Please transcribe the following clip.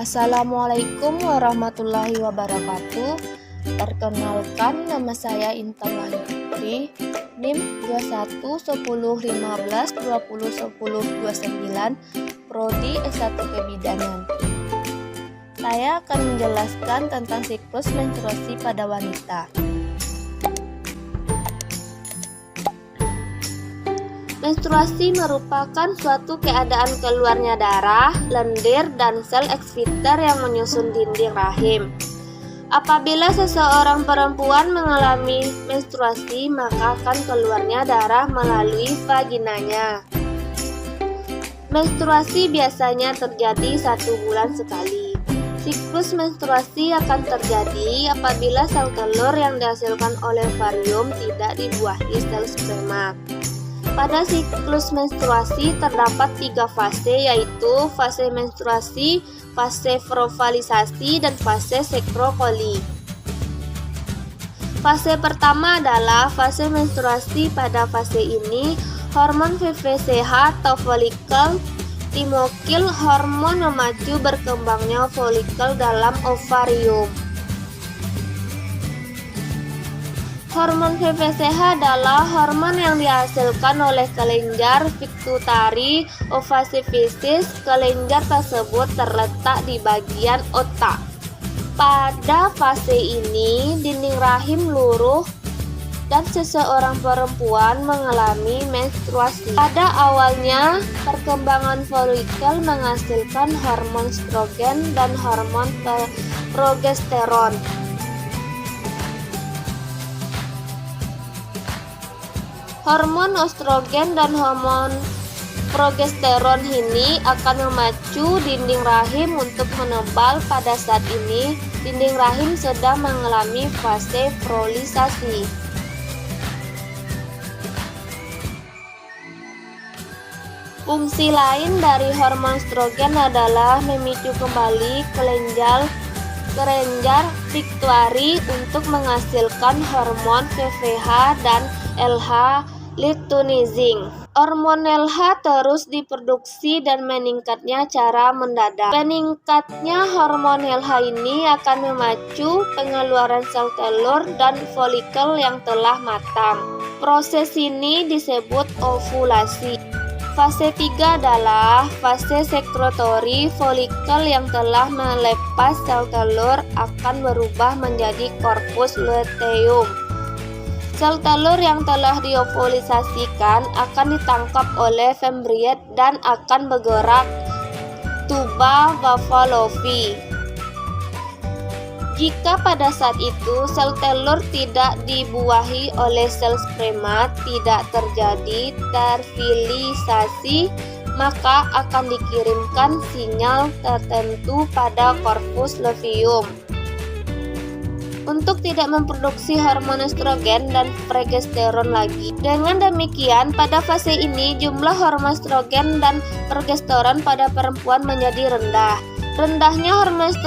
Assalamualaikum warahmatullahi wabarakatuh. Perkenalkan, nama saya Intan Wahidri, NIM 211015201029, Prodi S1 Kebidanan. Saya akan menjelaskan tentang siklus menstruasi pada wanita. Menstruasi merupakan suatu keadaan keluarnya darah, lendir, dan sel exciter yang menyusun dinding rahim. Apabila seseorang perempuan mengalami menstruasi, maka akan keluarnya darah melalui vaginanya. Menstruasi biasanya terjadi 1 bulan sekali. Siklus menstruasi akan terjadi apabila sel telur yang dihasilkan oleh ovarium tidak dibuahi sel sperma. Pada siklus menstruasi terdapat 3 fase, yaitu fase menstruasi, fase provalisasi, dan fase sekrokoli. Fase pertama adalah fase menstruasi. Pada fase ini, hormon FSH atau folikel timokil, hormon memacu berkembangnya folikel dalam ovarium. Hormon FSH adalah hormon yang dihasilkan oleh kelenjar pituitari ovacivicis. Kelenjar tersebut terletak di bagian otak. Pada fase ini, dinding rahim luruh dan seseorang perempuan mengalami menstruasi. Pada awalnya, perkembangan folikel menghasilkan hormon estrogen dan hormon progesteron. Hormon estrogen dan hormon progesteron ini akan memacu dinding rahim untuk menebal. Pada saat ini, dinding rahim sedang mengalami fase proliferasi. Fungsi lain dari hormon estrogen adalah memicu kembali kelenjar pituitari untuk menghasilkan hormon FSH dan L-luteinizing. Hormon LH terus diproduksi dan meningkatnya cara mendadak. Meningkatnya hormon LH ini akan memacu pengeluaran sel telur dan folikel yang telah matang. Proses ini disebut ovulasi. Fase 3 adalah fase sekretori. Folikel yang telah melepas sel telur akan berubah menjadi korpus luteum. Sel telur yang telah diovulisasikan akan ditangkap oleh Pavlovia dan akan bergerak tuba Pavlovi. Jika pada saat itu sel telur tidak dibuahi oleh sel sperma, tidak terjadi fertilisasi, maka akan dikirimkan sinyal tertentu pada korpus luteum untuk tidak memproduksi hormon estrogen dan progesteron lagi. Dengan demikian, pada fase ini jumlah hormon estrogen dan progesteron pada perempuan menjadi rendah. Rendahnya hormon